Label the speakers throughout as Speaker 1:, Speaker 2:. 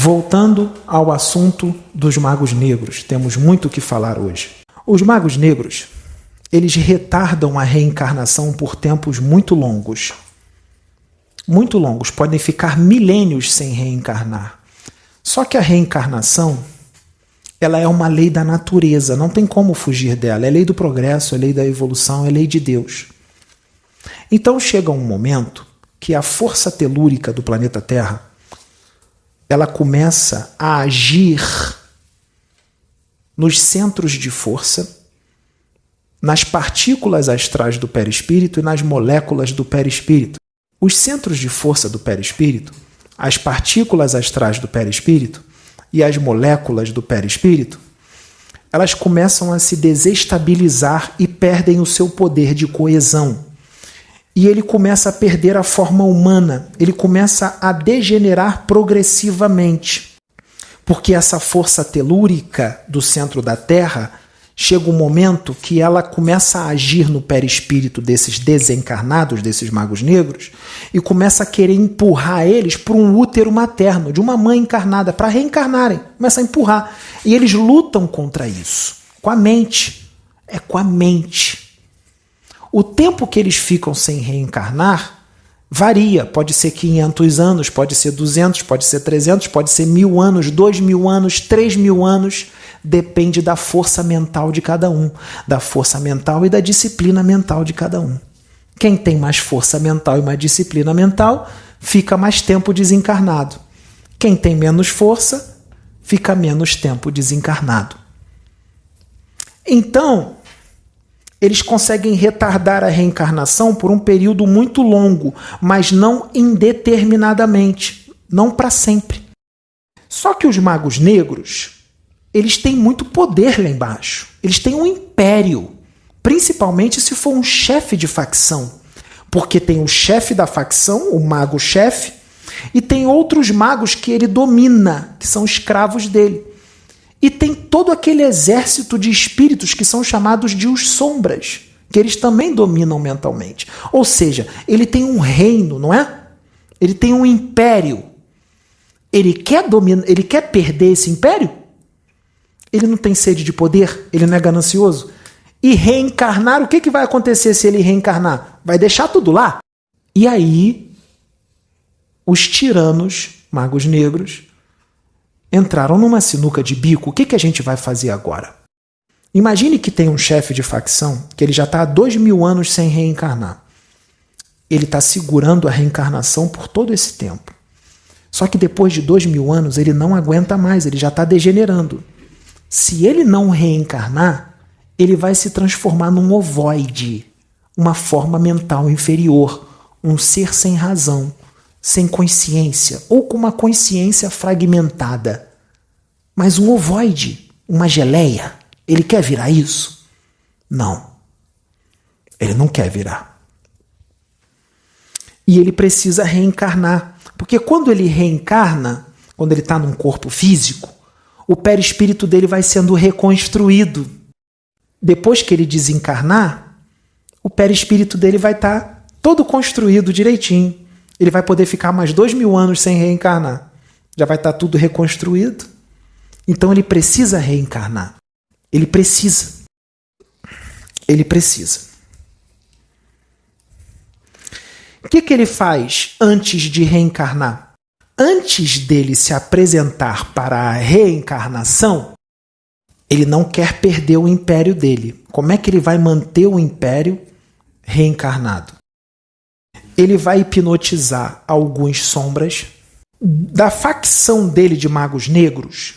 Speaker 1: Voltando ao assunto dos magos negros, temos muito o que falar hoje. Os magos negros, eles retardam a reencarnação por tempos muito longos. Muito longos, podem ficar milênios sem reencarnar. Só que a reencarnação, ela é uma lei da natureza, não tem como fugir dela. É lei do progresso, é lei da evolução, é lei de Deus. Então chega um momento que a força telúrica do planeta Terra, ela começa a agir nos centros de força, nas partículas astrais do perispírito e nas moléculas do perispírito. Os centros de força do perispírito, as partículas astrais do perispírito e as moléculas do perispírito, elas começam a se desestabilizar e perdem o seu poder de coesão. E ele começa a perder a forma humana, ele começa a degenerar progressivamente. Porque essa força telúrica do centro da Terra, chega um momento que ela começa a agir no perispírito desses desencarnados, desses magos negros, e começa a querer empurrar eles para um útero materno, de uma mãe encarnada, para reencarnarem. Começa a empurrar. E eles lutam contra isso, com a mente. É com a mente. O tempo que eles ficam sem reencarnar varia. Pode ser 500 anos, pode ser 200, pode ser 300, pode ser 1000 anos, 2000 anos, 3000 anos. Depende da força mental de cada um, da força mental e da disciplina mental de cada um. Quem tem mais força mental e mais disciplina mental fica mais tempo desencarnado. Quem tem menos força fica menos tempo desencarnado. Então, eles conseguem retardar a reencarnação por um período muito longo, mas não indeterminadamente, não para sempre. Só que os magos negros, eles têm muito poder lá embaixo. Eles têm um império, principalmente se for um chefe de facção. Porque tem o chefe da facção, o mago-chefe, e tem outros magos que ele domina, que são escravos dele. E tem todo aquele exército de espíritos que são chamados de os sombras, que eles também dominam mentalmente. Ou seja, ele tem um reino, não é? Ele tem um império. Ele quer perder esse império? Ele não tem sede de poder? Ele não é ganancioso? E reencarnar, o que vai acontecer se ele reencarnar? Vai deixar tudo lá? E aí, os tiranos, magos negros, entraram numa sinuca de bico. O que a gente vai fazer agora? Imagine que tem um chefe de facção que ele já está há 2000 anos sem reencarnar. Ele está segurando a reencarnação por todo esse tempo. Só que depois de 2000 anos ele não aguenta mais, ele já está degenerando. Se ele não reencarnar, ele vai se transformar num ovoide, uma forma mental inferior, um ser sem razão, sem consciência, ou com uma consciência fragmentada. Mas um ovoide, uma geleia, ele quer virar isso? Não. Ele não quer virar. E ele precisa reencarnar. Porque quando ele reencarna, quando ele está num corpo físico, o perispírito dele vai sendo reconstruído. Depois que ele desencarnar, o perispírito dele vai estar todo construído direitinho. Ele vai poder ficar mais 2000 anos sem reencarnar. Já vai estar tudo reconstruído. Então ele precisa reencarnar. Ele precisa. Ele precisa. O que ele faz antes de reencarnar? Antes dele se apresentar para a reencarnação, ele não quer perder o império dele. Como é que ele vai manter o império reencarnado? Ele vai hipnotizar alguns sombras. Da facção dele de magos negros,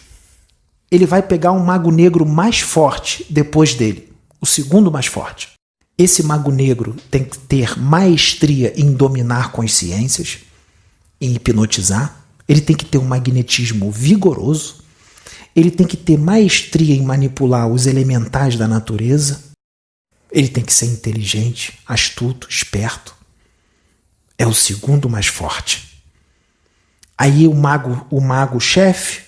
Speaker 1: ele vai pegar um mago negro mais forte depois dele, o segundo mais forte. Esse mago negro tem que ter maestria em dominar consciências, em hipnotizar. Ele tem que ter um magnetismo vigoroso. Ele tem que ter maestria em manipular os elementais da natureza. Ele tem que ser inteligente, astuto, esperto. É o segundo mais forte. Aí o mago-chefe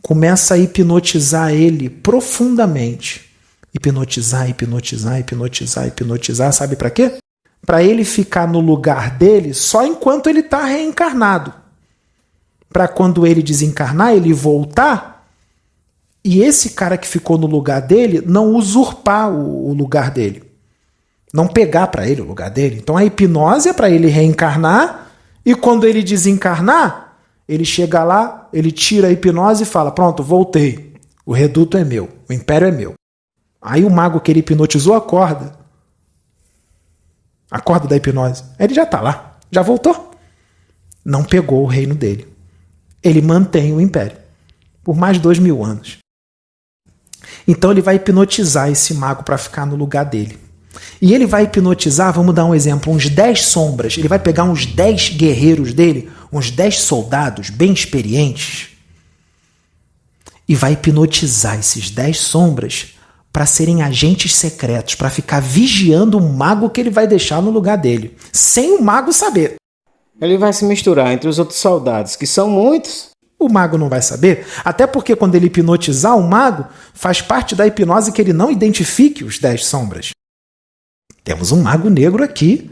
Speaker 1: começa a hipnotizar ele profundamente. Hipnotizar, hipnotizar, hipnotizar, hipnotizar. Sabe para quê? Para ele ficar no lugar dele só enquanto ele está reencarnado. para quando ele desencarnar, ele voltar e esse cara que ficou no lugar dele não usurpar o lugar dele. Não pegar para ele o lugar dele. Então a hipnose é para ele reencarnar e quando ele desencarnar, ele chega lá, ele tira a hipnose e fala, pronto, voltei. O reduto é meu, o império é meu. Aí o mago que ele hipnotizou acorda. Acorda da hipnose. Ele já está lá, já voltou. Não pegou o reino dele. Ele mantém o império por mais 2000 anos. Então ele vai hipnotizar esse mago para ficar no lugar dele. E ele vai hipnotizar, vamos dar um exemplo, uns 10 sombras. Ele vai pegar uns 10 guerreiros dele, uns 10 soldados bem experientes, e vai hipnotizar esses 10 sombras para serem agentes secretos, para ficar vigiando o mago que ele vai deixar no lugar dele, sem o mago saber.
Speaker 2: Ele vai se misturar entre os outros soldados, que são muitos.
Speaker 1: O mago não vai saber, até porque quando ele hipnotizar o mago, faz parte da hipnose que ele não identifique os 10 sombras. Temos um mago negro aqui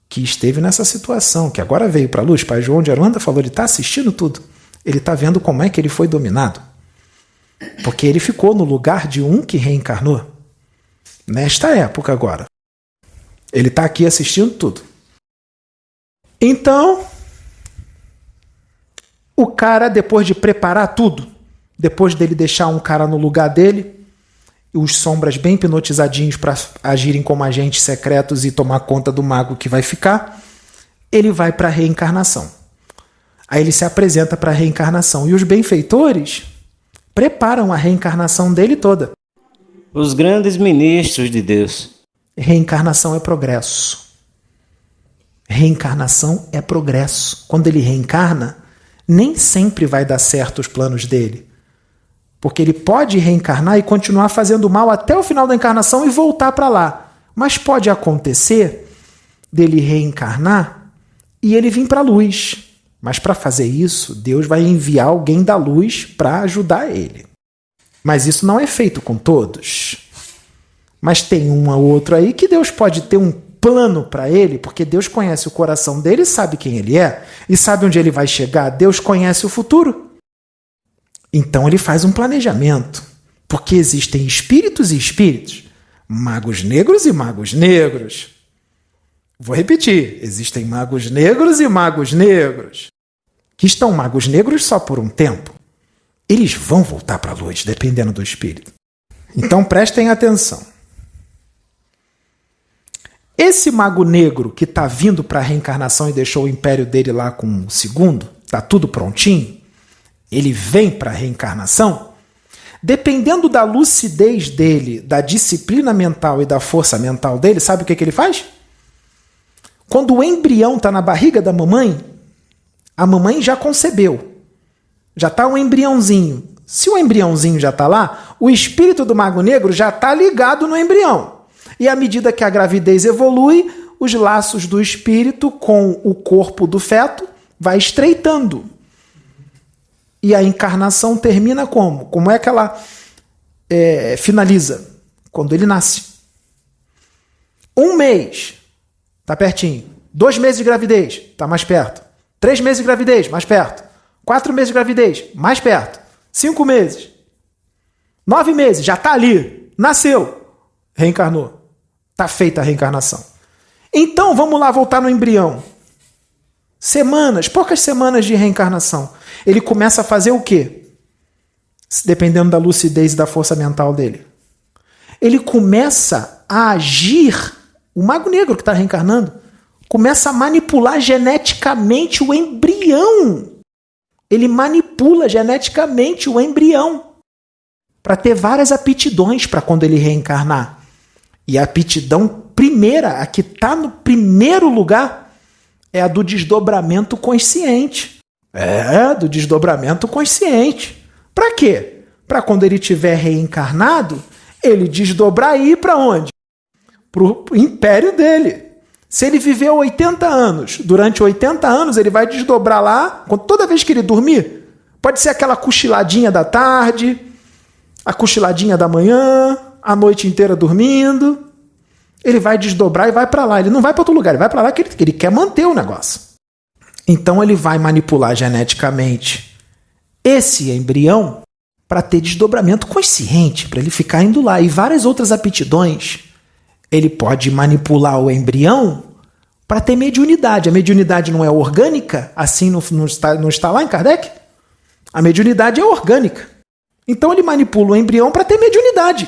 Speaker 1: que esteve nessa situação, que agora veio para a luz. Pai João de Aruanda falou, ele está assistindo tudo. Ele está vendo como é que ele foi dominado. Porque ele ficou no lugar de um que reencarnou. Nesta época agora. Ele está aqui assistindo tudo. Então, o cara, depois de preparar tudo, depois dele deixar um cara no lugar dele, os sombras bem hipnotizadinhos para agirem como agentes secretos e tomar conta do mago que vai ficar, ele vai para a reencarnação. Aí ele se apresenta para a reencarnação. E os benfeitores preparam a reencarnação dele toda.
Speaker 2: Os grandes ministros de Deus.
Speaker 1: Reencarnação é progresso. Reencarnação é progresso. Quando ele reencarna, nem sempre vai dar certo os planos dele. Porque ele pode reencarnar e continuar fazendo mal até o final da encarnação e voltar para lá. Mas pode acontecer dele reencarnar e ele vir para a luz. Mas para fazer isso, Deus vai enviar alguém da luz para ajudar ele. Mas isso não é feito com todos. Mas tem um ou outro aí que Deus pode ter um plano para ele, porque Deus conhece o coração dele, sabe quem ele é e sabe onde ele vai chegar. Deus conhece o futuro. Então ele faz um planejamento, porque existem espíritos e espíritos, magos negros e magos negros. Vou repetir, existem magos negros e magos negros, que estão magos negros só por um tempo. Eles vão voltar para a luz, dependendo do espírito. Então prestem atenção. Esse mago negro que está vindo para a reencarnação e deixou o império dele lá com o segundo, está tudo prontinho, ele vem para a reencarnação, dependendo da lucidez dele, da disciplina mental e da força mental dele, sabe o que ele faz? Quando o embrião está na barriga da mamãe, a mamãe já concebeu. Já está um embriãozinho. Se o embriãozinho já está lá, o espírito do mago negro já está ligado no embrião. E à medida que a gravidez evolui, os laços do espírito com o corpo do feto vai estreitando. E a encarnação termina como? Como é que ela finaliza? Quando ele nasce. 1 mês, está pertinho. 2 meses de gravidez, está mais perto. 3 meses de gravidez, mais perto. 4 meses de gravidez, mais perto. 5 meses. 9 meses, já está ali. Nasceu. Reencarnou. Está feita a reencarnação. Então, vamos lá voltar no embrião. Semanas, poucas semanas de reencarnação. Ele começa a fazer o quê? Dependendo da lucidez e da força mental dele. Ele começa a agir, o mago negro que está reencarnando, começa a manipular geneticamente o embrião. Ele manipula geneticamente o embrião para ter várias aptidões para quando ele reencarnar. E a aptidão primeira, a que está no primeiro lugar, é a do desdobramento consciente. Do desdobramento consciente. Para quê? Para quando ele tiver reencarnado, ele desdobrar e ir para onde? Para o império dele. Se ele viveu 80 anos, durante 80 anos ele vai desdobrar lá, toda vez que ele dormir, pode ser aquela cochiladinha da tarde, a cochiladinha da manhã, a noite inteira dormindo, ele vai desdobrar e vai para lá. Ele não vai para outro lugar, ele vai para lá que ele quer manter o negócio. Então ele vai manipular geneticamente esse embrião para ter desdobramento consciente, para ele ficar indo lá. E várias outras aptidões. Ele pode manipular o embrião para ter mediunidade. A mediunidade não é orgânica, assim não está lá em Kardec? A mediunidade é orgânica. Então ele manipula o embrião para ter mediunidade.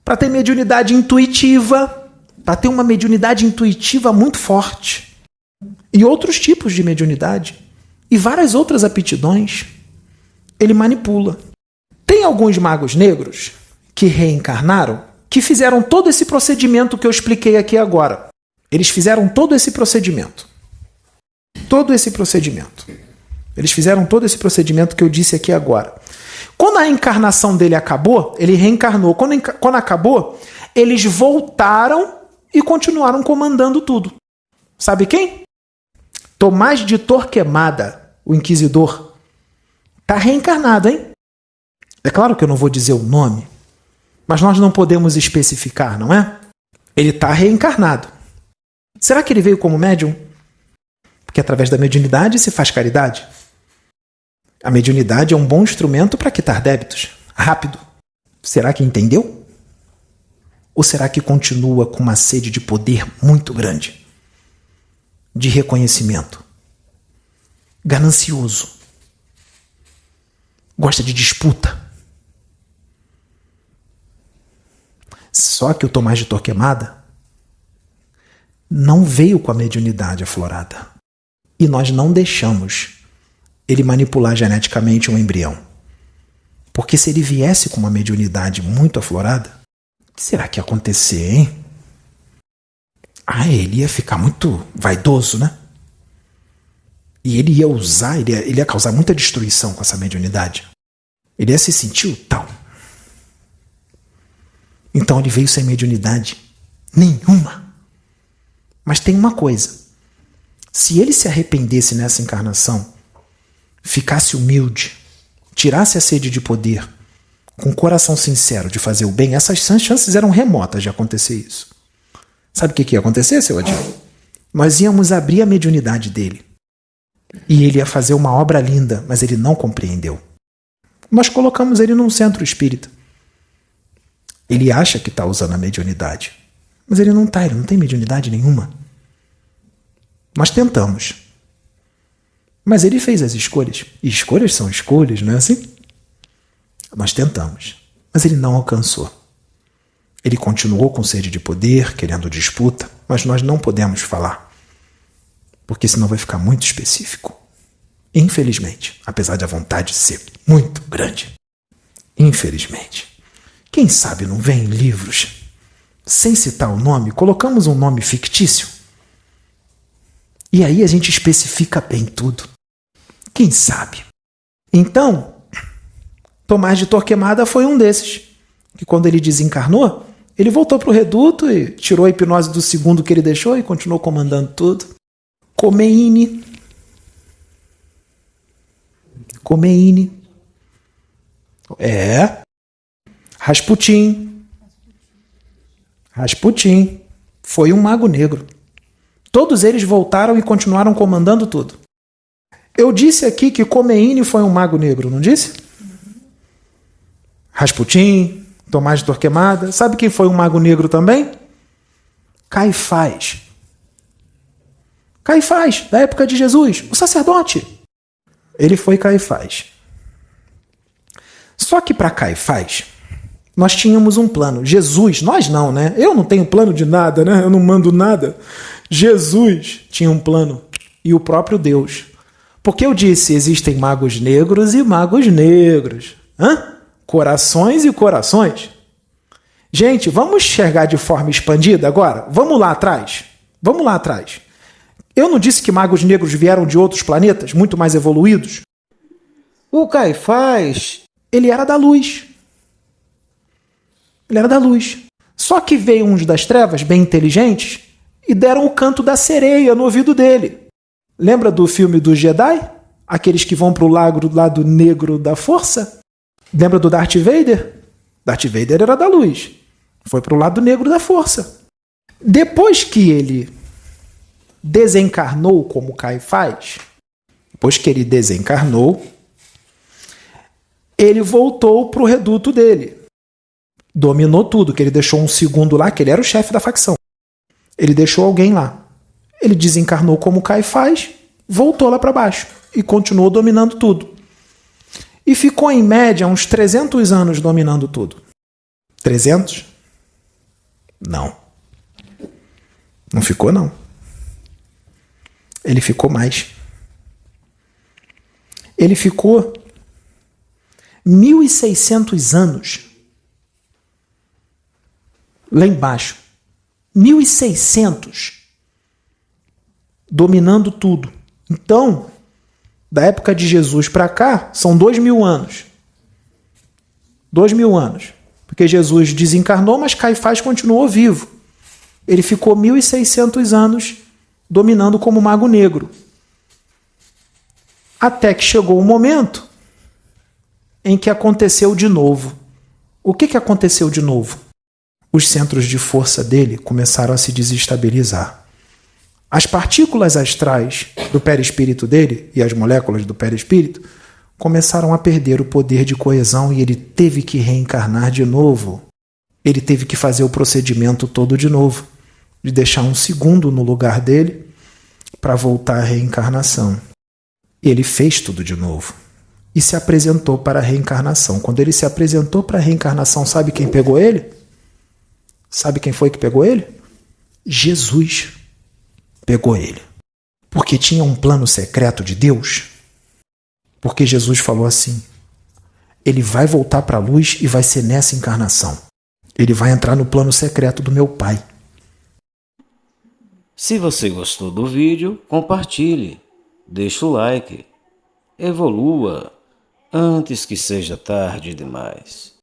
Speaker 1: Para ter mediunidade intuitiva, para ter uma mediunidade intuitiva muito forte. E outros tipos de mediunidade. E várias outras aptidões. Ele manipula. Tem alguns magos negros que reencarnaram, que fizeram todo esse procedimento que eu expliquei aqui agora. Eles fizeram todo esse procedimento. Eles fizeram todo esse procedimento que eu disse aqui agora. Quando a reencarnação dele acabou, ele reencarnou. Quando acabou, eles voltaram e continuaram comandando tudo. Sabe quem? Tomás de Torquemada, o inquisidor. Está reencarnado, hein? É claro que eu não vou dizer o nome, mas nós não podemos especificar, não é? Ele está reencarnado. Será que ele veio como médium? Porque através da mediunidade se faz caridade. A mediunidade é um bom instrumento para quitar débitos. Rápido. Será que entendeu? Ou será que continua com uma sede de poder muito grande? De reconhecimento? Ganancioso? Gosta de disputa? Só que o Tomás de Torquemada não veio com a mediunidade aflorada. E nós não deixamos ele manipular geneticamente um embrião. Porque se ele viesse com uma mediunidade muito aflorada, o que será que ia acontecer, hein? Ele ia ficar muito vaidoso, né? E ele ia usar, ele ia causar muita destruição com essa mediunidade. Ele ia se sentir o tal. Então ele veio sem mediunidade nenhuma. Mas tem uma coisa. Se ele se arrependesse nessa encarnação, ficasse humilde, tirasse a sede de poder, com o coração sincero de fazer o bem, essas chances eram remotas de acontecer isso. Sabe o que ia acontecer, seu Adilho? Nós íamos abrir a mediunidade dele. E ele ia fazer uma obra linda, mas ele não compreendeu. Nós colocamos ele num centro espírita. Ele acha que está usando a mediunidade, mas ele não tem mediunidade nenhuma. Nós tentamos. Mas ele fez as escolhas. E escolhas são escolhas, não é assim? Nós tentamos. Mas ele não alcançou. Ele continuou com sede de poder, querendo disputa, mas nós não podemos falar. Porque senão vai ficar muito específico. Infelizmente, apesar de a vontade ser muito grande. Infelizmente. Quem sabe não vem em livros, sem citar o nome, colocamos um nome fictício? E aí a gente especifica bem tudo. Quem sabe? Então, Tomás de Torquemada foi um desses, que quando ele desencarnou, ele voltou para o reduto e tirou a hipnose do segundo que ele deixou e continuou comandando tudo. Khomeini. Rasputin foi um mago negro. Todos eles voltaram e continuaram comandando tudo. Eu disse aqui que Khomeini foi um mago negro, não disse? Rasputin, Tomás de Torquemada. Sabe quem foi um mago negro também? Caifás. Caifás, da época de Jesus, o sacerdote. Ele foi Caifás. Só que para Caifás, nós tínhamos um plano. Jesus, nós não, né? Eu não tenho plano de nada, né? Eu não mando nada. Jesus tinha um plano. E o próprio Deus. Porque eu disse, existem magos negros e magos negros. Corações e corações. Gente, vamos enxergar de forma expandida agora? Vamos lá atrás. Eu não disse que magos negros vieram de outros planetas, muito mais evoluídos?
Speaker 2: O Caifás,
Speaker 1: ele era da luz. Só que veio uns das trevas, bem inteligentes, e deram o canto da sereia no ouvido dele. Lembra do filme do Jedi? Aqueles que vão para o lado negro da força? Lembra do Darth Vader? Darth Vader era da luz. Foi para o lado negro da força. Depois que ele desencarnou como Caifás. Depois que ele desencarnou, ele voltou para o reduto dele. Dominou tudo, que ele deixou um segundo lá, que ele era o chefe da facção. Ele deixou alguém lá. Ele desencarnou como Caifás, voltou lá para baixo e continuou dominando tudo. E ficou, em média, uns 300 anos dominando tudo. 300? Não. Não ficou, não. Ele ficou mais. Ele ficou 1.600 anos lá embaixo. 1.600 dominando tudo. Então, da época de Jesus para cá, são 2.000 anos. 2.000 anos. Porque Jesus desencarnou, mas Caifás continuou vivo. Ele ficou 1.600 anos dominando como mago negro. Até que chegou o momento em que aconteceu de novo. O que aconteceu de novo? Os centros de força dele começaram a se desestabilizar. As partículas astrais do perispírito dele e as moléculas do perispírito começaram a perder o poder de coesão e ele teve que reencarnar de novo. Ele teve que fazer o procedimento todo de novo, de deixar um segundo no lugar dele para voltar à reencarnação. Ele fez tudo de novo e se apresentou para a reencarnação. Quando ele se apresentou para a reencarnação, sabe quem pegou ele? Sabe quem foi que pegou ele? Jesus pegou ele. Porque tinha um plano secreto de Deus. Porque Jesus falou assim: ele vai voltar para a luz e vai ser nessa encarnação. Ele vai entrar no plano secreto do meu Pai.
Speaker 2: Se você gostou do vídeo, compartilhe, deixe o like, evolua antes que seja tarde demais.